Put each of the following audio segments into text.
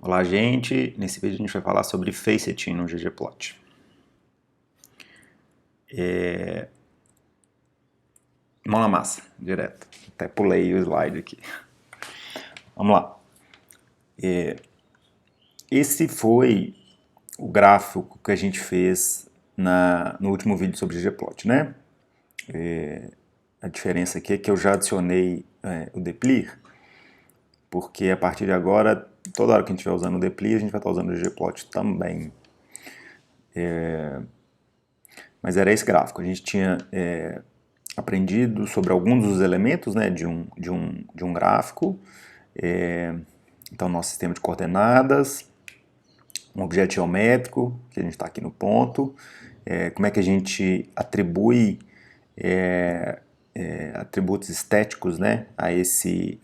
Olá, gente! Nesse vídeo a gente vai falar sobre Faceit no ggplot. Mão na massa, direto. Até pulei o slide aqui. Vamos lá. Esse foi o gráfico que a gente fez no último vídeo sobre ggplot, né? A diferença aqui é que eu já adicionei o deplir, porque a partir de agora, toda hora que a gente estiver usando o deplir, a gente vai estar usando o ggplot também. Mas era esse gráfico. A gente tinha aprendido sobre alguns dos elementos, né, de um gráfico. Então, nosso sistema de coordenadas, um objeto geométrico, que a gente está aqui no ponto, como é que a gente atribui atributos estéticos, né, a esse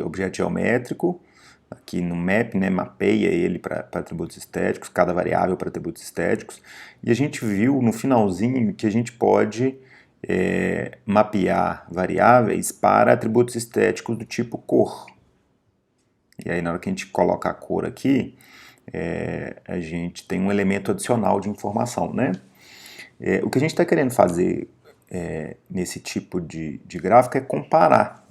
objeto geométrico, aqui no map, né, mapeia ele para atributos estéticos, cada variável para atributos estéticos, e a gente viu no finalzinho que a gente pode mapear variáveis para atributos estéticos do tipo cor. E aí na hora que a gente coloca a cor aqui, a gente tem um elemento adicional de informação, né? O que a gente está querendo fazer nesse tipo de gráfico é comparar.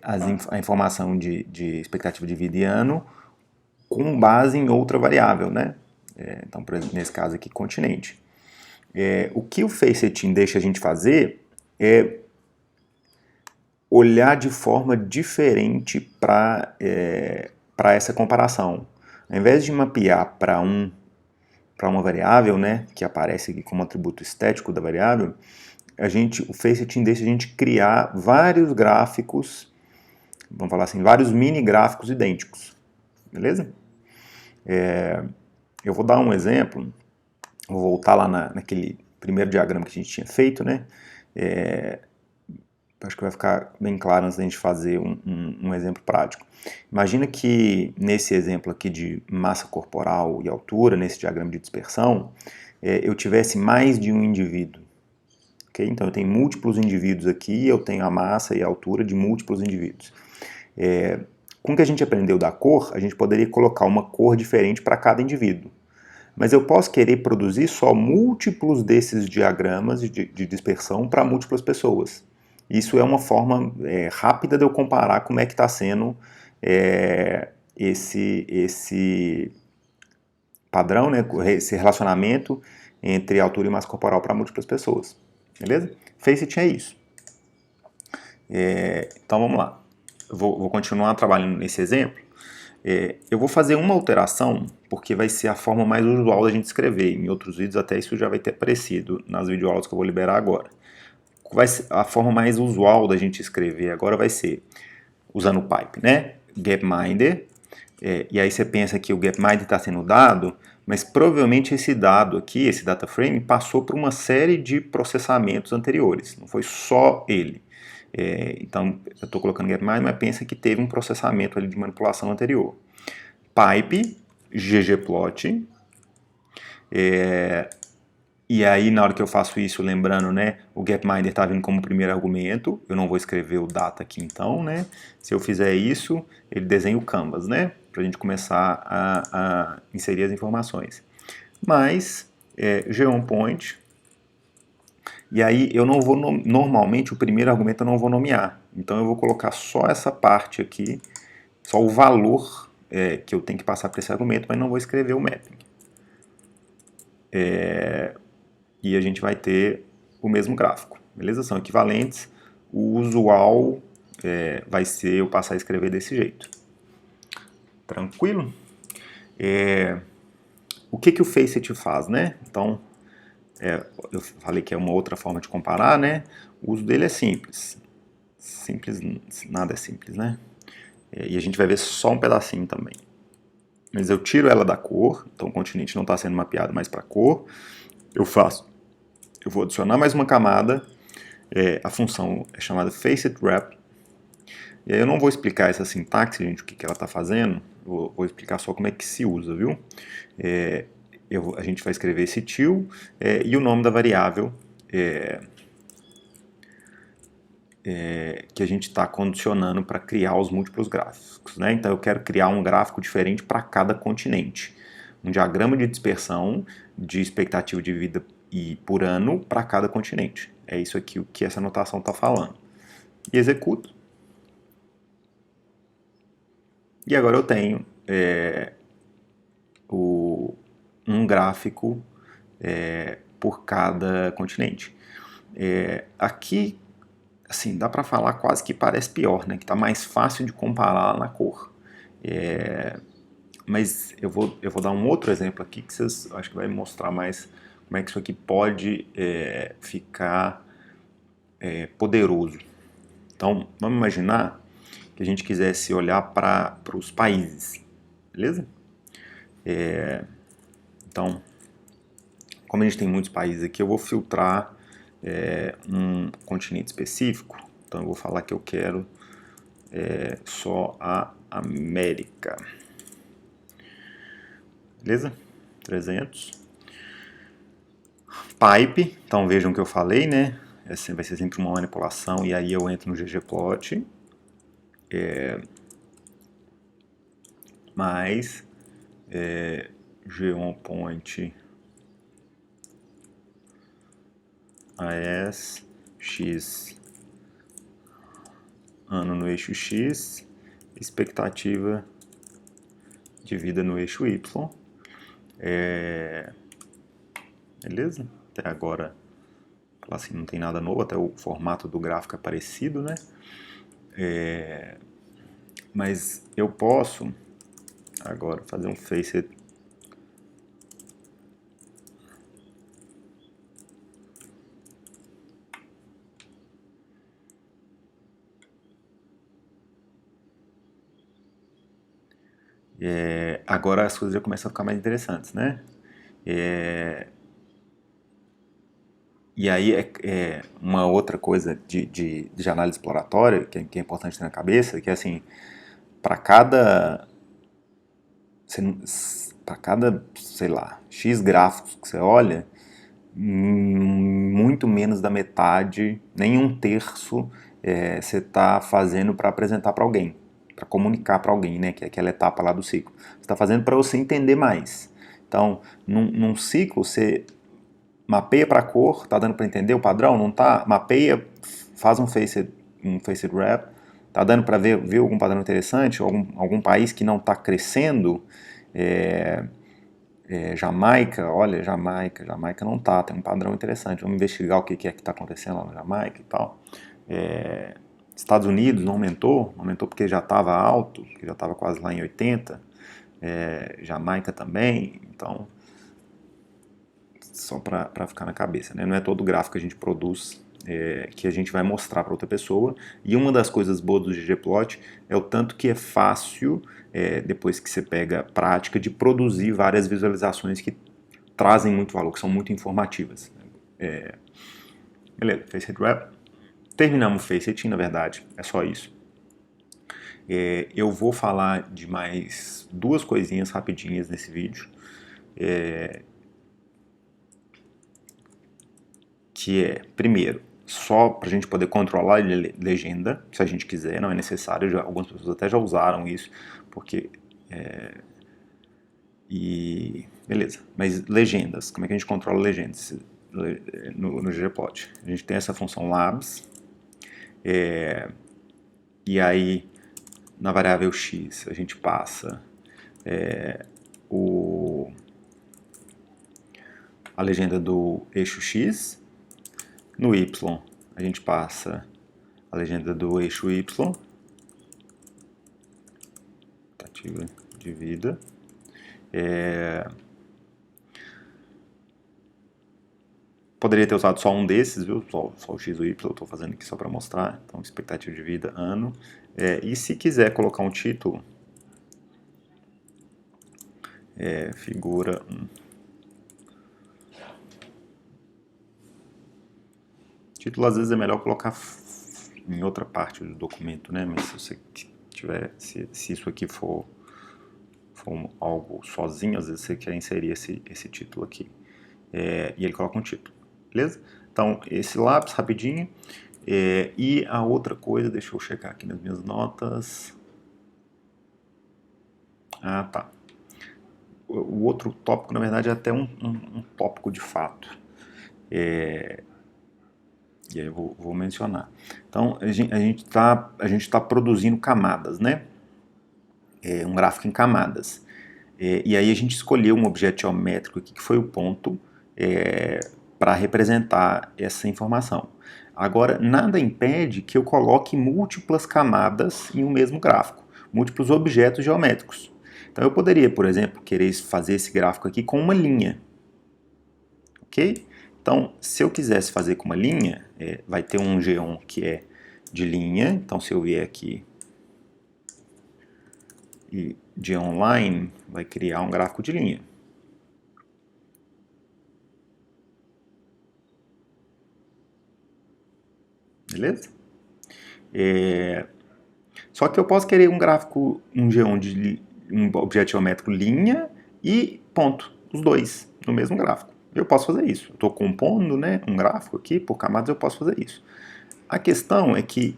A informação de expectativa de vida e ano com base em outra variável, né? Então, por exemplo, nesse caso aqui, continente. O que o Faceit deixa a gente fazer é olhar de forma diferente para essa comparação. Ao invés de mapear para uma variável, né, que aparece aqui como atributo estético da variável, o Faceit deixa a gente criar vários gráficos, vamos falar assim, vários mini gráficos idênticos, beleza? Eu vou dar um exemplo, vou voltar lá naquele primeiro diagrama que a gente tinha feito, né? Acho que vai ficar bem claro antes da gente fazer um exemplo prático. Imagina que nesse exemplo aqui de massa corporal e altura, nesse diagrama de dispersão, eu tivesse mais de um indivíduo. Okay? Então eu tenho múltiplos indivíduos aqui, eu tenho a massa e a altura de múltiplos indivíduos. Com o que a gente aprendeu da cor, a gente poderia colocar uma cor diferente para cada indivíduo. Mas eu posso querer produzir só múltiplos desses diagramas de dispersão para múltiplas pessoas. Isso é uma forma rápida de eu comparar como é que está sendo esse padrão, né, esse relacionamento entre altura e massa corporal para múltiplas pessoas. Beleza? Faceit é isso. Então vamos lá. Vou continuar trabalhando nesse exemplo. Eu vou fazer uma alteração, porque vai ser a forma mais usual da gente escrever. Em outros vídeos até isso já vai ter aparecido nas videoaulas que eu vou liberar agora. A forma mais usual da gente escrever agora vai ser usando o pipe, né? Gapminder. E aí você pensa que o Gapminder está sendo dado, mas provavelmente esse dado aqui, esse data frame, passou por uma série de processamentos anteriores. Não foi só ele. Então, eu estou colocando Gapminder, mas pensa que teve um processamento ali de manipulação anterior. Pipe, ggplot. E aí, na hora que eu faço isso, lembrando, né, o Gapminder está vindo como primeiro argumento, eu não vou escrever o data aqui então, né? Se eu fizer isso, ele desenha o canvas, né? Para a gente começar a inserir as informações. Mas, geonPoint, e aí eu não vou, normalmente o primeiro argumento eu não vou nomear, então eu vou colocar só essa parte aqui, só o valor que eu tenho que passar para esse argumento, mas não vou escrever o mapping. E a gente vai ter o mesmo gráfico, beleza? São equivalentes, o usual vai ser eu passar a escrever desse jeito. Tranquilo? O que o Faceit faz, né? Então, eu falei que é uma outra forma de comparar, né? O uso dele é simples. Simples, nada é simples, né? E a gente vai ver só um pedacinho também. Mas eu tiro ela da cor, então o continente não está sendo mapeado mais para cor. Eu vou adicionar mais uma camada, a função é chamada FacetWrap. E aí eu não vou explicar essa sintaxe, gente, o que ela está fazendo, vou explicar só como é que se usa, viu? A gente vai escrever esse til e o nome da variável que a gente está condicionando para criar os múltiplos gráficos, né? Então eu quero criar um gráfico diferente para cada continente. Um diagrama de dispersão de expectativa de vida por ano para cada continente. É isso aqui o que essa anotação está falando. E executo. E agora eu tenho um gráfico por cada continente. Aqui, assim, dá para falar quase que parece pior, né? Que está mais fácil de comparar na cor. Mas eu vou dar um outro exemplo aqui que vocês acho que vai mostrar mais como é que isso aqui pode ficar poderoso. Então, vamos imaginar que a gente quisesse olhar para os países, beleza? Então, como a gente tem muitos países aqui, eu vou filtrar um continente específico. Então, eu vou falar que eu quero só a América. Beleza? 300. Pipe, então vejam o que eu falei, né? Essa vai ser sempre uma manipulação, e aí eu entro no ggplot. Mais geonpoint AS X ano no eixo X, expectativa de vida no eixo Y. Beleza? Até agora, assim, não tem nada novo, até o formato do gráfico é parecido, né? Mas eu posso agora fazer um facet agora as coisas já começam a ficar mais interessantes, né? E aí uma outra coisa de análise exploratória que é importante ter na cabeça, que é assim, para cada, sei lá, X gráficos que você olha, muito menos da metade, nem um terço você está fazendo para apresentar para alguém, para comunicar para alguém, né, que é aquela etapa lá do ciclo. Você está fazendo para você entender mais. Então, num ciclo, você mapeia para a cor, tá dando para entender o padrão? Não tá? Mapeia, faz um facet wrap, tá dando para ver algum padrão interessante? Algum país que não está crescendo? Jamaica, olha, Jamaica não tá, tem um padrão interessante, vamos investigar o que é que está acontecendo lá na Jamaica e tal. Estados Unidos não aumentou porque já estava alto, que já estava quase lá em 80, Jamaica também, então só para ficar na cabeça, né? Não é todo gráfico que a gente produz que a gente vai mostrar para outra pessoa. E uma das coisas boas do ggplot é o tanto que é fácil, depois que você pega a prática, de produzir várias visualizações que trazem muito valor, que são muito informativas. Beleza, facet wrap. Terminamos o facet, na verdade, é só isso. Eu vou falar de mais duas coisinhas rapidinhas nesse vídeo. Que é, primeiro, só para a gente poder controlar a legenda, se a gente quiser, não é necessário, algumas pessoas até já usaram isso, porque... beleza, mas legendas, como é que a gente controla legendas no ggplot? A gente tem essa função labs, e aí na variável x a gente passa a legenda do eixo x, no y a gente passa a legenda do eixo y, expectativa de vida. Poderia ter usado só um desses, viu? Só o x e o y, eu estou fazendo aqui só para mostrar. Então, expectativa de vida, ano. E se quiser colocar um título, figura 1. Título às vezes é melhor colocar em outra parte do documento, né? Mas se você tiver, se isso aqui for algo sozinho, às vezes você quer inserir esse título aqui. E ele coloca um título, beleza? Então, esse lápis rapidinho. E a outra coisa, deixa eu checar aqui nas minhas notas. Ah, tá. O outro tópico, na verdade, é até um tópico de fato. E aí eu vou mencionar. Então, a gente tá produzindo camadas, né? Um gráfico em camadas. E aí a gente escolheu um objeto geométrico aqui, que foi o ponto, para representar essa informação. Agora, nada impede que eu coloque múltiplas camadas em um mesmo gráfico, múltiplos objetos geométricos. Então eu poderia, por exemplo, querer fazer esse gráfico aqui com uma linha, ok? Então, se eu quisesse fazer com uma linha, vai ter um geom que é de linha. Então, se eu vier aqui e de online, vai criar um gráfico de linha. Beleza? Só que eu posso querer um gráfico, um geom de um objeto geométrico linha e ponto, os dois no mesmo gráfico. Eu posso fazer isso. Estou compondo, né, um gráfico aqui por camadas, eu posso fazer isso. A questão é que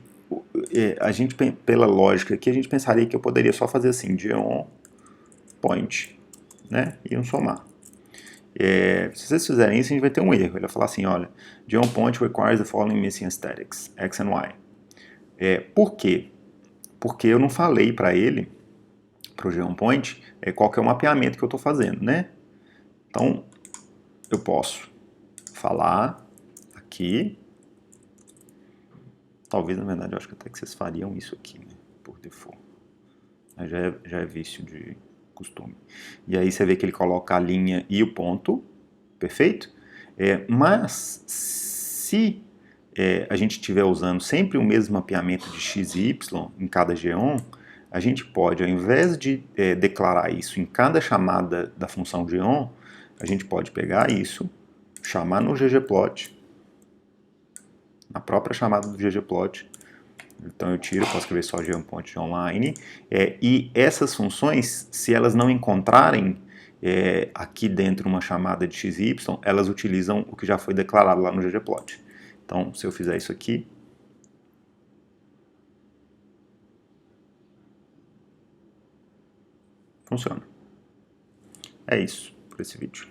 a gente, pela lógica aqui, a gente pensaria que eu poderia só fazer assim, geom point, né, e um somar. Se vocês fizerem isso, a gente vai ter um erro. Ele vai falar assim, olha, geom point requires the following missing aesthetics, x and y. Por quê? Porque eu não falei para ele, para o GeoPoint, qual que é o mapeamento que eu estou fazendo, né? Então, eu posso falar aqui, talvez, na verdade, eu acho que até que vocês fariam isso aqui, né? Por default. Mas já é vício de costume. E aí você vê que ele coloca a linha e o ponto, perfeito? Mas, se a gente estiver usando sempre o mesmo mapeamento de x e y em cada geom, a gente pode, ao invés de declarar isso em cada chamada da função geom, a gente pode pegar isso, chamar no ggplot, na própria chamada do ggplot. Então eu tiro, posso escrever só geoPoint online. E essas funções, se elas não encontrarem aqui dentro uma chamada de x e y, elas utilizam o que já foi declarado lá no ggplot. Então, se eu fizer isso aqui, funciona. É isso por esse vídeo.